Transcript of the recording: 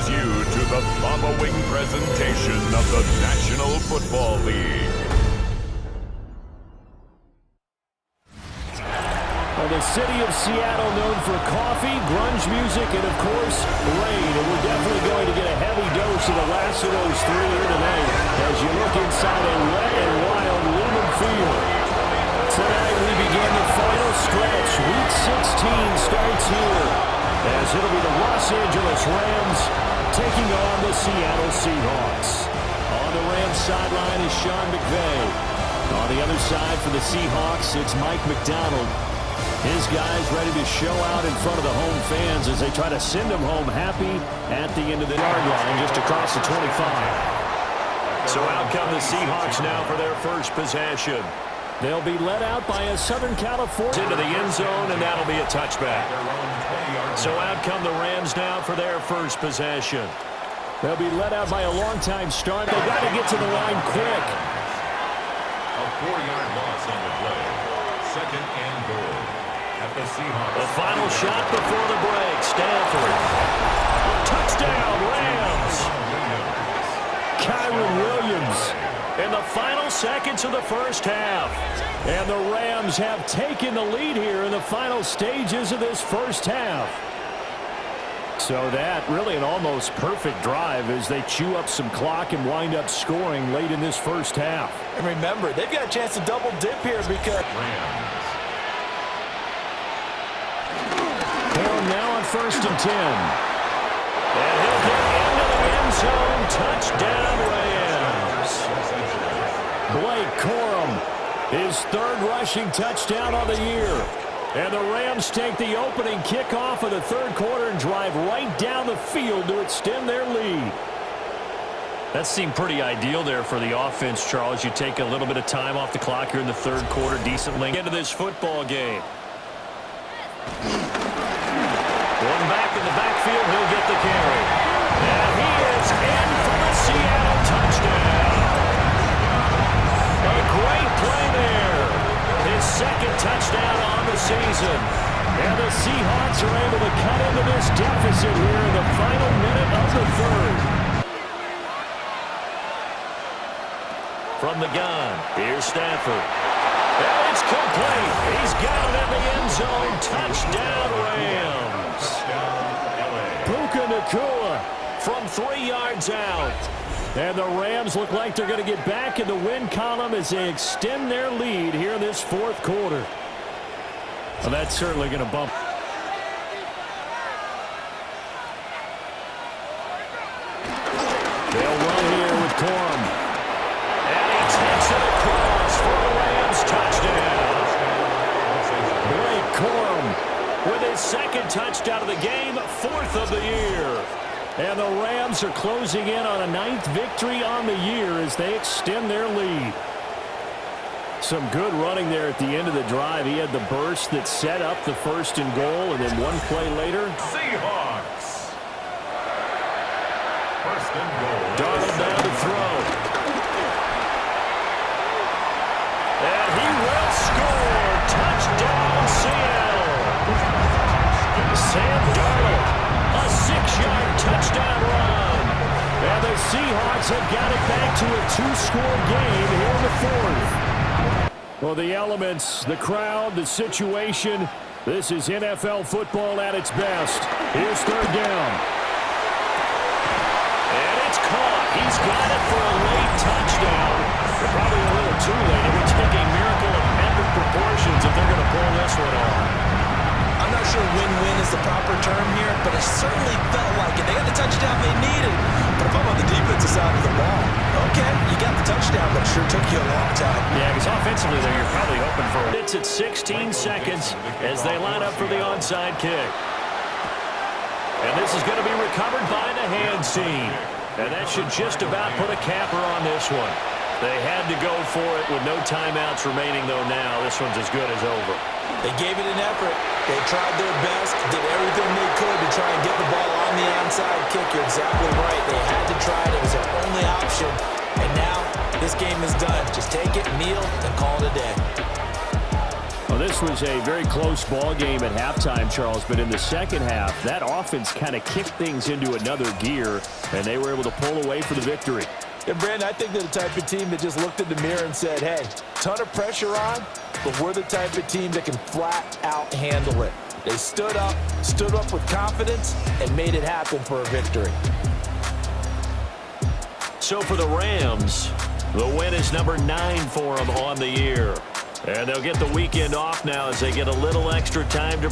you to the following presentation of the National Football League. Well, the city of Seattle known for coffee, grunge music, and, of course, rain. And we're definitely going to get a heavy dose of the last of those three here tonight as you look inside a wet and wild Lumen Field. Tonight we begin the final stretch. Week 16 starts here as it'll be the Los Angeles Rams taking on the Seattle Seahawks. On the Rams sideline is Sean McVay. On the other side for the Seahawks, it's Mike McDonald. His guys ready to show out in front of the home fans as they try to send them home happy at the end of the yard line just across the 25. So out come the Seahawks now for their first possession. They'll be led out by a Southern California into the end zone, and that'll be a touchback. So out come the Rams now for their first possession. They'll be led out by a long-time start. They've got to get to the line quick. A 4-yard loss on the play. Second and goal at the Seahawks. The final shot before the break. Stanford. Touchdown, Rams. Kyron Williams in the final seconds of the first half. And the Rams have taken the lead here in the final stages of this first half. So that really an almost perfect drive as they chew up some clock and wind up scoring late in this first half. And remember, they've got a chance to double dip here because Corum now on 1st and 10. And he'll get into the end zone. Touchdown, Rams. Blake Corum, his third rushing touchdown of the year. And the Rams take the opening kickoff of the third quarter and drive right down the field to extend their lead. That seemed pretty ideal there for the offense, Charles. You take a little bit of time off the clock here in the third quarter, decent length into this football game. One back in the backfield, he'll get the carry. And he is in for the Seattle touchdown. A great play there. His second touchdown on the season. And the Seahawks are able to cut into this deficit here in the final minute of the third. From the gun, here's Stanford. And it's complete. He's got it in the end zone. Touchdown, Rams. Puka Nacua from 3 yards out. And the Rams look like they're going to get back in the win column as they extend their lead here in this fourth quarter. Well, that's certainly going to bump. They'll run here with Corum. And he takes it across for the Rams touchdown. Blake Corum with his second touchdown of the game, 4th of the year. And the Rams are closing in on a 9th victory on the year as they extend their lead. Some good running there at the end of the drive. He had the burst that set up the 1st and goal, and then one play later. Seahawks. 1st and goal. Darnold down to throw. And he will score. Touchdown, Seattle. Sam Darnold, a 6-yard touchdown run. And the Seahawks have got it back to a 2-score game here in the 4th. Well, the elements, the crowd, the situation, this is NFL football at its best. Here's 3rd down. And it's caught. He's got it for a late touchdown. They're probably a little too late. It would take a miracle of epic proportions if they're going to pull this one off. I'm not sure win-win is the proper term here, but it certainly felt like it. They got the touchdown they needed. But if I'm on the defensive side of the ball, okay, you got the touchdown, but it sure took you a long time. Yeah, because offensively there, you're probably hoping for it. It's at 16 seconds as they line up for the onside kick. And this is going to be recovered by the hands team. And that should just about put a capper on this one. They had to go for it with no timeouts remaining, though now this one's as good as over. They gave it an effort. They tried their best, did everything they could to try and get the ball on the onside kick. You're exactly right. They had to try it. It was their only option. And now this game is done. Just take it, kneel, and call it a day. Well, Well, this was a very close ball game at halftime, Charles, but in the second half, that offense kind of kicked things into another gear, and they were able to pull away for the victory. And, Brandon, I think they're the type of team that just looked in the mirror and said, hey, ton of pressure on, but we're the type of team that can flat out handle it. They stood up with confidence, and made it happen for a victory. So for the Rams, the win is number 9 for them on the year. And they'll get the weekend off now as they get a little extra time to